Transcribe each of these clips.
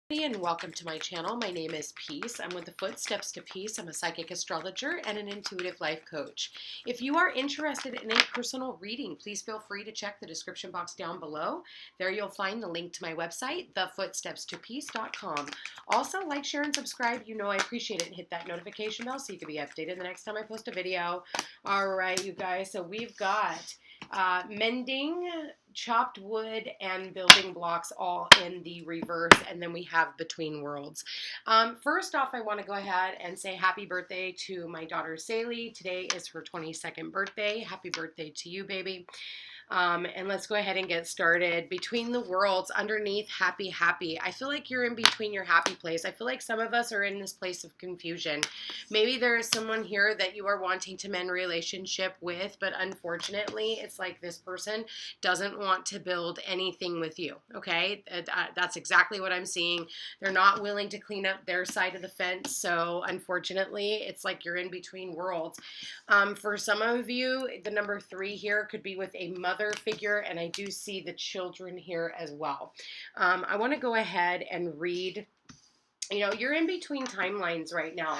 And welcome to my channel. My name is Peace. I'm with the Footsteps to Peace. I'm a psychic astrologer and an intuitive life coach. If you are interested in a personal reading, please feel free to check the description box down below. There you'll find the link to my website, thefootstepstopeace.com. Also, like, share, and subscribe. You know I appreciate it. And hit that notification bell so you can be updated the next time I post a video. All right, you guys. So we've got mending, chopped wood, and building blocks all in the reverse, and then we have between worlds. First off, I want to go ahead and say happy birthday to my daughter Saylee. Today is her 22nd birthday. Happy birthday to you, baby. And let's go ahead and get started. Between the worlds, underneath happy, happy. I feel like you're in between your happy place. I feel like some of us are in this place of confusion. Maybe there is someone here that you are wanting to mend relationship with, but unfortunately, it's like this person doesn't want to build anything with you, okay? That's exactly what I'm seeing. They're not willing to clean up their side of the fence, so unfortunately, it's like you're in between worlds. For some of you, the number 3 here could be with a mother figure, and I do see the children here as well. I want to go ahead and read. You know, you're in between timelines right now.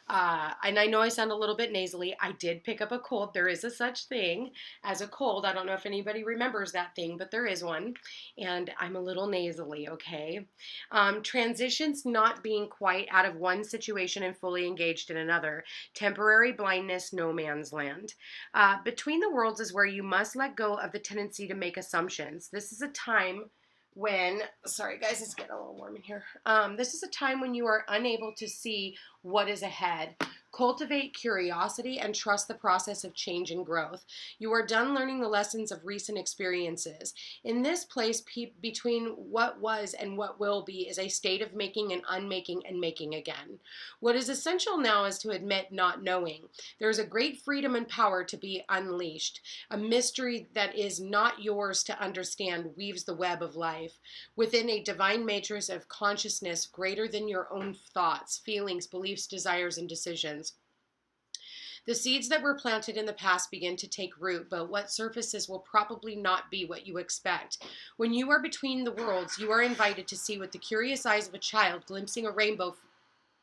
And I know I sound a little bit nasally. I did pick up a cold. There is a such thing as a cold. I don't know if anybody remembers that thing, but there is one. And I'm a little nasally, okay? Transitions not being quite out of one situation and fully engaged in another. Temporary blindness, no man's land. Between the worlds is where you must let go of the tendency to make assumptions. This is a time when, sorry guys, it's getting a little warm in here. This is a time when you are unable to see what is ahead. Cultivate curiosity and trust the process of change and growth. You are done learning the lessons of recent experiences. In this place between what was and what will be is a state of making and unmaking and making again. What is essential now is to admit not knowing. There is a great freedom and power to be unleashed. A mystery that is not yours to understand weaves the web of life. Within a divine matrix of consciousness greater than your own thoughts, feelings, beliefs, desires, and decisions. The seeds that were planted in the past begin to take root, but what surfaces will probably not be what you expect. When you are between the worlds, you are invited to see with the curious eyes of a child glimpsing a rainbow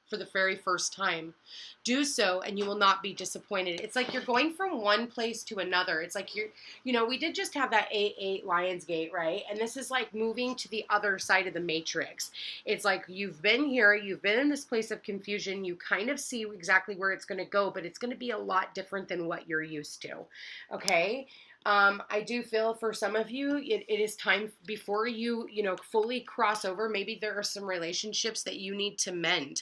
for the very first time. Do so and you will not be disappointed. It's like you're going from one place to another. It's like we did just have that 8-8 Lionsgate, right? And this is like moving to the other side of the matrix. It's like you've been here, you've been in this place of confusion, you kind of see exactly where it's going to go, but it's going to be a lot different than what you're used to, okay? I do feel for some of you, it is time before you fully cross over. Maybe there are some relationships that you need to mend,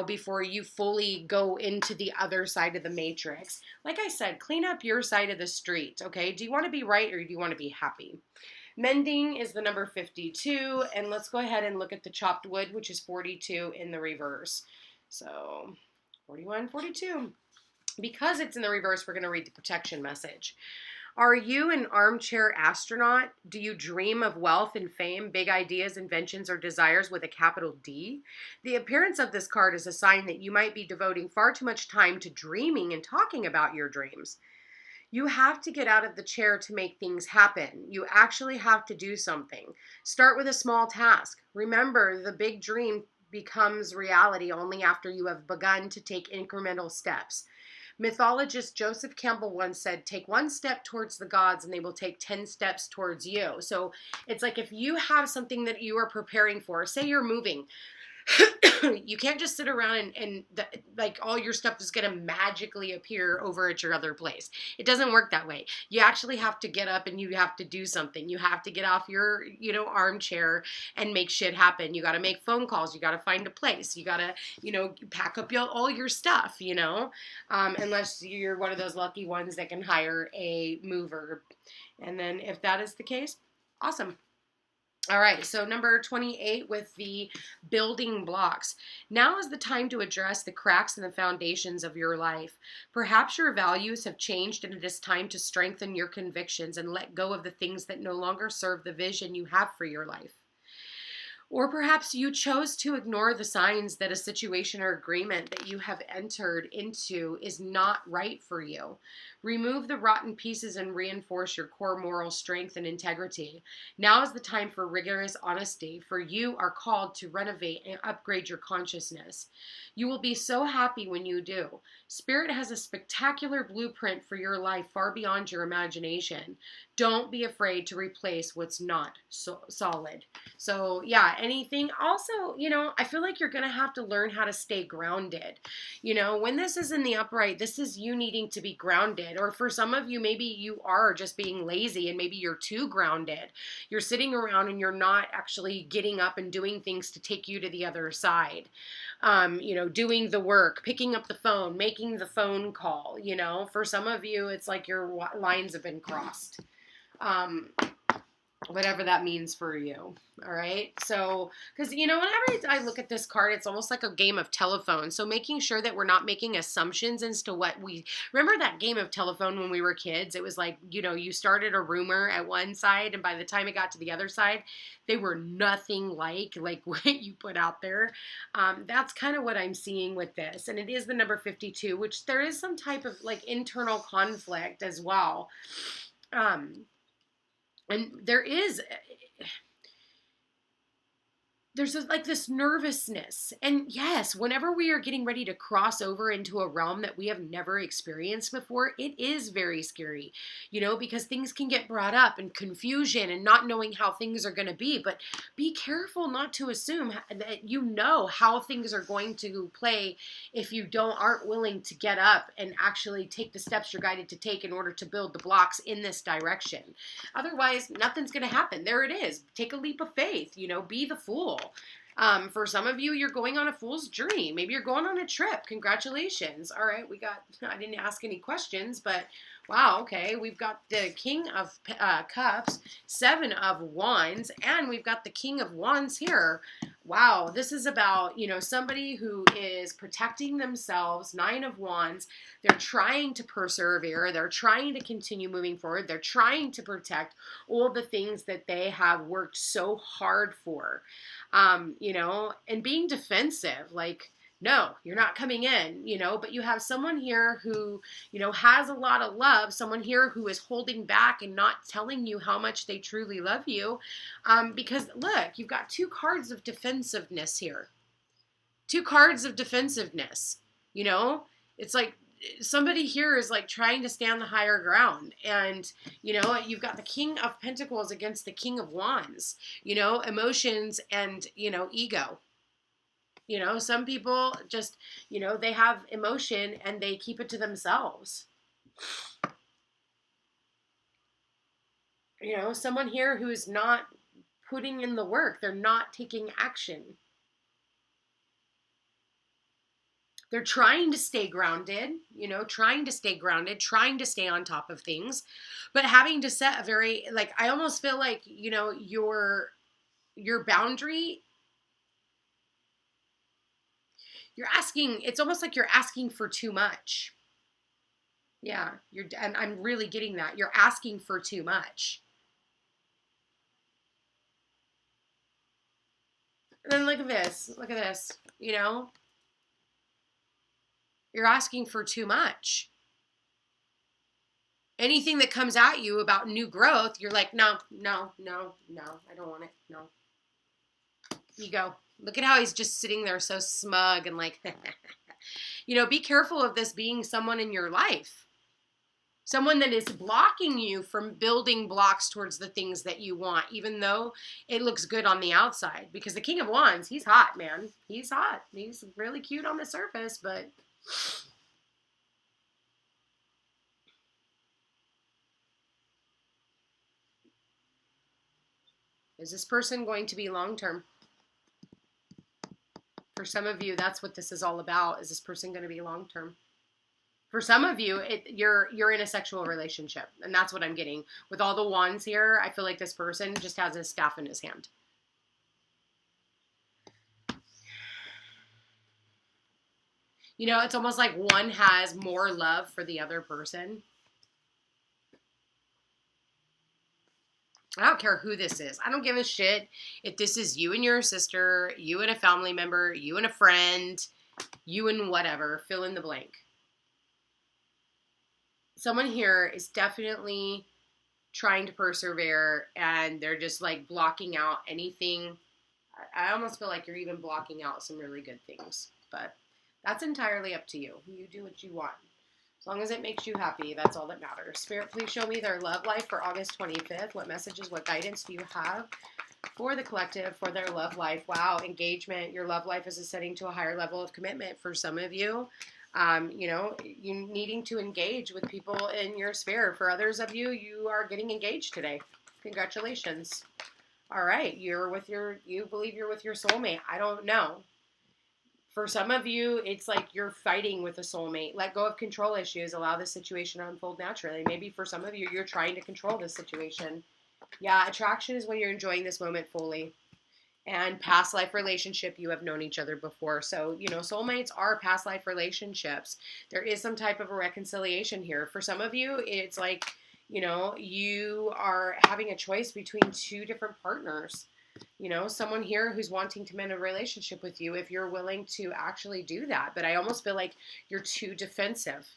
before you fully go into the other side of the matrix. Like I said, clean up your side of the street, okay? Do you want to be right or do you want to be happy? Mending is the number 52, and let's go ahead and look at the chopped wood, which is 42 in the reverse. So 41, 42. Because it's in the reverse, we're going to read the protection message. Are you an armchair astronaut? Do you dream of wealth and fame, big ideas, inventions, or desires with a capital D? The appearance of this card is a sign that you might be devoting far too much time to dreaming and talking about your dreams. You have to get out of the chair to make things happen. You actually have to do something. Start with a small task. Remember, the big dream becomes reality only after you have begun to take incremental steps. Mythologist Joseph Campbell once said, take one step towards the gods and they will take 10 steps towards you. So it's like if you have something that you are preparing for, say you're moving, you can't just sit around and like all your stuff is going to magically appear over at your other place. It doesn't work that way. You actually have to get up and you have to do something. You have to get off your, armchair and make shit happen. You got to make phone calls. You got to find a place. You got to, pack up all your stuff, unless you're one of those lucky ones that can hire a mover. And then if that is the case, awesome. All right, so number 28 with the building blocks. Now is the time to address the cracks in the foundations of your life. Perhaps your values have changed and it is time to strengthen your convictions and let go of the things that no longer serve the vision you have for your life. Or perhaps you chose to ignore the signs that a situation or agreement that you have entered into is not right for you. Remove the rotten pieces and reinforce your core moral strength and integrity. Now is the time for rigorous honesty, for you are called to renovate and upgrade your consciousness. You will be so happy when you do. Spirit has a spectacular blueprint for your life far beyond your imagination. Don't be afraid to replace what's not solid. So yeah, anything. Also, I feel like you're going to have to learn how to stay grounded. When this is in the upright, this is you needing to be grounded. Or for some of you, maybe you are just being lazy and maybe you're too grounded. You're sitting around and you're not actually getting up and doing things to take you to the other side. Doing the work, picking up the phone, making the phone call. For some of you, it's like your lines have been crossed. Whatever that means for you. All right. So, because, whenever I look at this card, it's almost like a game of telephone. So making sure that we're not making assumptions as to what remember that game of telephone when we were kids? It was like, you started a rumor at one side and by the time it got to the other side, they were nothing like what you put out there. That's kind of what I'm seeing with this. And it is the number 52, which there is some type of internal conflict as well. And there's this nervousness. And yes, whenever we are getting ready to cross over into a realm that we have never experienced before, it is very scary, because things can get brought up and confusion and not knowing how things are going to be. But be careful not to assume that how things are going to play if you aren't willing to get up and actually take the steps you're guided to take in order to build the blocks in this direction. Otherwise, nothing's going to happen. There it is. Take a leap of faith, be the fool. For some of you, you're going on a fool's journey. Maybe you're going on a trip. Congratulations. All right, I didn't ask any questions, but wow, okay. We've got the King of Cups, 7 of Wands, and we've got the King of Wands here. Wow, this is about, somebody who is protecting themselves, 9 of Wands. They're trying to persevere. They're trying to continue moving forward. They're trying to protect all the things that they have worked so hard for, and being defensive, no, you're not coming in, but you have someone here who, has a lot of love, someone here who is holding back and not telling you how much they truly love you. Because look, you've got 2 cards of defensive-ness here. 2 cards of defensiveness, it's like somebody here is trying to stand the higher ground. And, you've got the King of Pentacles against the King of Wands, emotions and, ego. Some people just, they have emotion and they keep it to themselves. Someone here who's not putting in the work. They're not taking action. They're trying to stay grounded, trying to stay on top of things, but having to set a very, I almost feel like, your boundary, it's almost like you're asking for too much. Yeah, and I'm really getting that. You're asking for too much. And then look at this, you're asking for too much. Anything that comes at you about new growth, you're like, no, I don't want it. No. Ego. Look at how he's just sitting there so smug and be careful of this being someone in your life. Someone that is blocking you from building blocks towards the things that you want, even though it looks good on the outside. Because the King of Wands, he's hot, man. He's hot. He's really cute on the surface, but is this person going to be long-term? For some of you, that's what this is all about. Is this person going to be long-term? For some of you, you're in a sexual relationship, and that's what I'm getting. With all the wands here, I feel like this person just has his staff in his hand. It's almost like one has more love for the other person. I don't care who this is. I don't give a shit if this is you and your sister, you and a family member, you and a friend, you and whatever, fill in the blank. Someone here is definitely trying to persevere, and they're just like blocking out anything. I almost feel like you're even blocking out some really good things, but that's entirely up to you. You do what you want. As long as it makes you happy, that's all that matters. Spirit, please show me their love life for August 25th. What messages, what guidance do you have for the collective, for their love life? Wow, engagement. Your love life is ascending to a higher level of commitment for some of you. You needing to engage with people in your sphere. For others of you, you are getting engaged today. Congratulations. All right, you believe you're with your soulmate. I don't know. For some of you, it's like you're fighting with a soulmate. Let go of control issues. Allow the situation to unfold naturally. Maybe for some of you, you're trying to control this situation. Yeah, attraction is when you're enjoying this moment fully. And past life relationship, you have known each other before. So, soulmates are past life relationships. There is some type of a reconciliation here. For some of you, it's like, you are having a choice between two different partners. Someone here who's wanting to mend a relationship with you if you're willing to actually do that. But I almost feel like you're too defensive.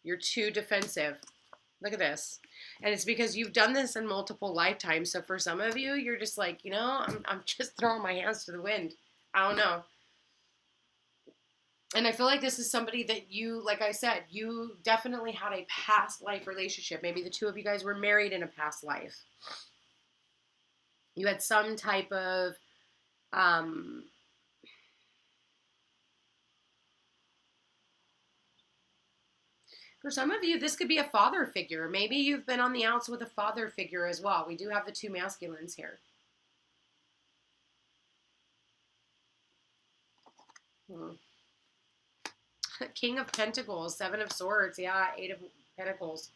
You're too defensive. Look at this. And it's because you've done this in multiple lifetimes. So for some of you, you're just like, I'm just throwing my hands to the wind. I don't know. And I feel like this is somebody that you, like I said, you definitely had a past life relationship. Maybe the two of you guys were married in a past life. You had some type of, for some of you, this could be a father figure. Maybe you've been on the outs with a father figure as well. We do have the two masculines here. King of Pentacles, Seven of Swords, yeah, Eight of Pentacles.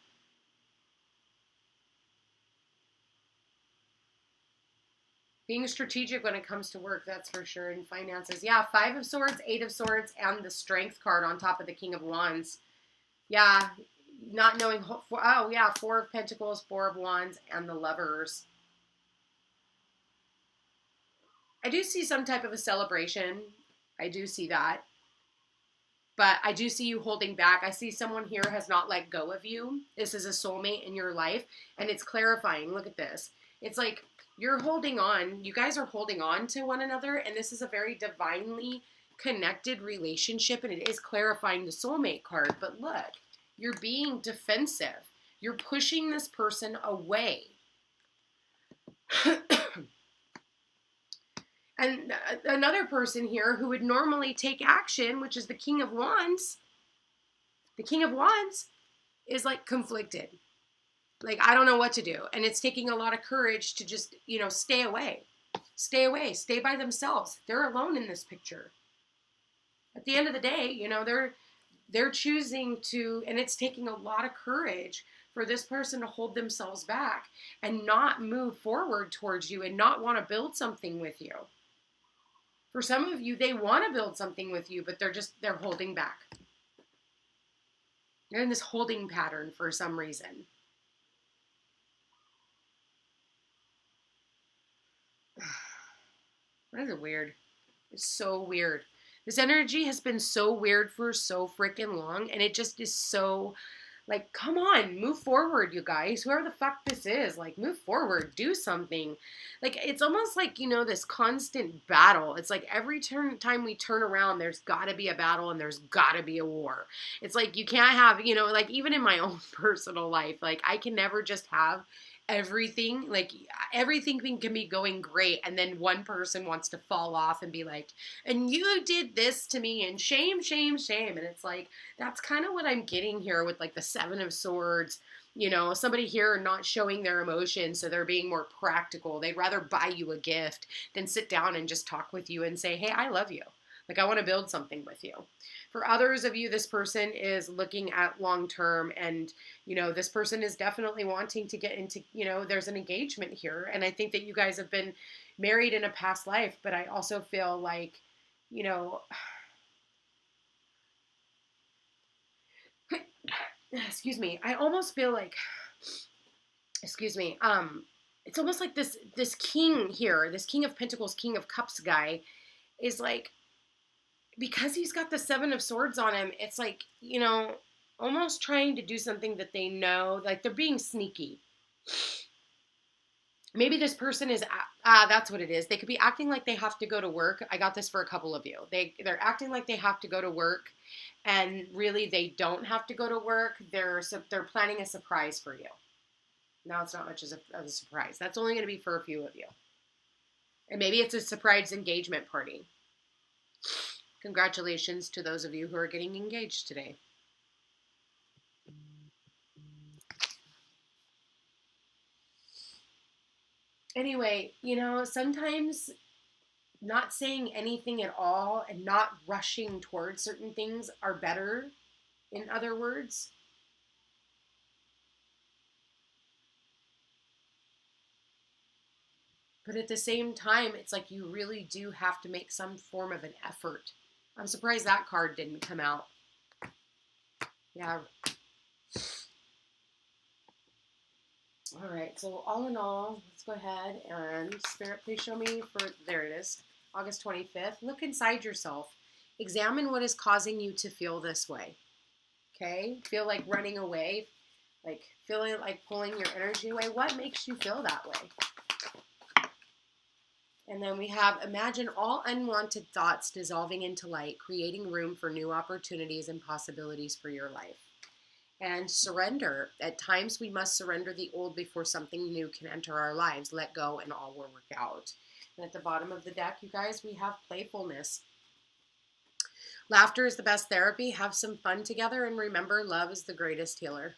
Being strategic when it comes to work, that's for sure, and finances. Yeah, Five of Swords, Eight of Swords, and the Strength card on top of the King of Wands. Yeah, not knowing, oh yeah, Four of Pentacles, Four of Wands, and the Lovers. I do see some type of a celebration. I do see that. But I do see you holding back. I see someone here has not let go of you. This is a soulmate in your life. And it's clarifying. Look at this. It's like you're holding on. You guys are holding on to one another. And this is a very divinely connected relationship. And it is clarifying the soulmate card. But look, you're being defensive. You're pushing this person away. And another person here who would normally take action, which is the King of Wands. The King of Wands is like conflicted. Like, I don't know what to do. And it's taking a lot of courage to just, stay away. Stay away. Stay by themselves. They're alone in this picture. At the end of the day, they're choosing to, and it's taking a lot of courage for this person to hold themselves back and not move forward towards you and not want to build something with you. For some of you, they want to build something with you, but they're holding back. They're in this holding pattern for some reason. That is weird. It's so weird. This energy has been so weird for so freaking long, and it just is so, like, come on, move forward, you guys. Whoever the fuck this is, like, move forward, do something. Like, it's almost like, this constant battle. It's like every time we turn around, there's got to be a battle and there's got to be a war. It's like you can't have, like even in my own personal life, like I can never just have everything, like everything can be going great, and then one person wants to fall off and be like, and you did this to me, and shame, shame, shame. And it's like, that's kind of what I'm getting here with like the Seven of Swords. Somebody here not showing their emotions, so they're being more practical. They'd rather buy you a gift than sit down and just talk with you and say, hey, I love you. Like, I want to build something with you. For others of you, this person is looking at long term, and, this person is definitely wanting to get into, there's an engagement here. And I think that you guys have been married in a past life, but I also feel like, excuse me, I almost feel like, it's almost like this king here, this King of Pentacles, King of Cups guy is like, because he's got the Seven of Swords on him, it's like, almost trying to do something that they know, like they're being sneaky. Maybe this person is, that's what it is. They could be acting like they have to go to work. I got this for a couple of you. They're acting like they have to go to work, and really they don't have to go to work. They're planning a surprise for you. Now it's not much of a surprise. That's only going to be for a few of you. And maybe it's a surprise engagement party. Congratulations to those of you who are getting engaged today. Anyway, sometimes not saying anything at all and not rushing towards certain things are better, in other words. But at the same time, it's like you really do have to make some form of an effort. I'm surprised that card didn't come out. Yeah. All right, so all in all, let's go ahead and Spirit, please show me there it is, August 25th. Look inside yourself. Examine what is causing you to feel this way. Okay? Feel like running away, like feeling like pulling your energy away. What makes you feel that way? And then we have, imagine all unwanted thoughts dissolving into light, creating room for new opportunities and possibilities for your life. And surrender. At times we must surrender the old before something new can enter our lives. Let go and all will work out. And at the bottom of the deck, you guys, we have playfulness. Laughter is the best therapy. Have some fun together, and remember, love is the greatest healer.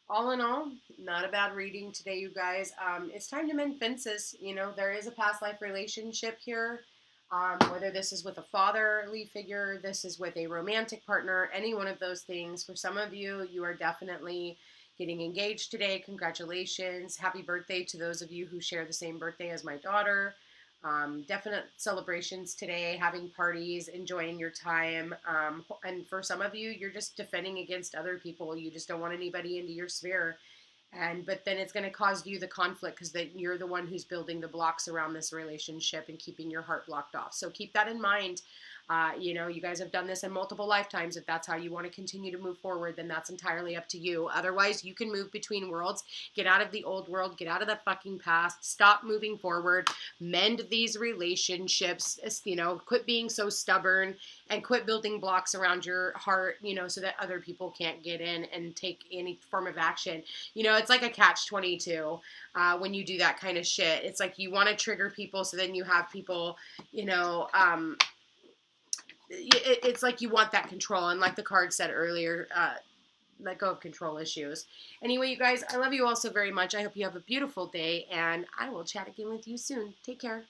All in all, not a bad reading today, you guys. It's time to mend fences. There is a past life relationship here. Whether this is with a fatherly figure, this is with a romantic partner, any one of those things. For some of you, you are definitely getting engaged today. Congratulations. Happy birthday to those of you who share the same birthday as my daughter. Definite celebrations today, having parties, enjoying your time. And for some of you, you're just defending against other people. You just don't want anybody into your sphere. But then it's going to cause you the conflict because you're the one who's building the blocks around this relationship and keeping your heart blocked off. So keep that in mind. You guys have done this in multiple lifetimes. If that's how you want to continue to move forward, then that's entirely up to you. Otherwise, you can move between worlds. Get out of the old world. Get out of the fucking past. Stop moving forward. Mend these relationships. Quit being so stubborn and quit building blocks around your heart, so that other people can't get in and take any form of action. It's like a catch-22 when you do that kind of shit. It's like you want to trigger people, so then you have people, it's like you want that control. And like the card said earlier, let go of control issues. Anyway, you guys, I love you all so very much. I hope you have a beautiful day, and I will chat again with you soon. Take care.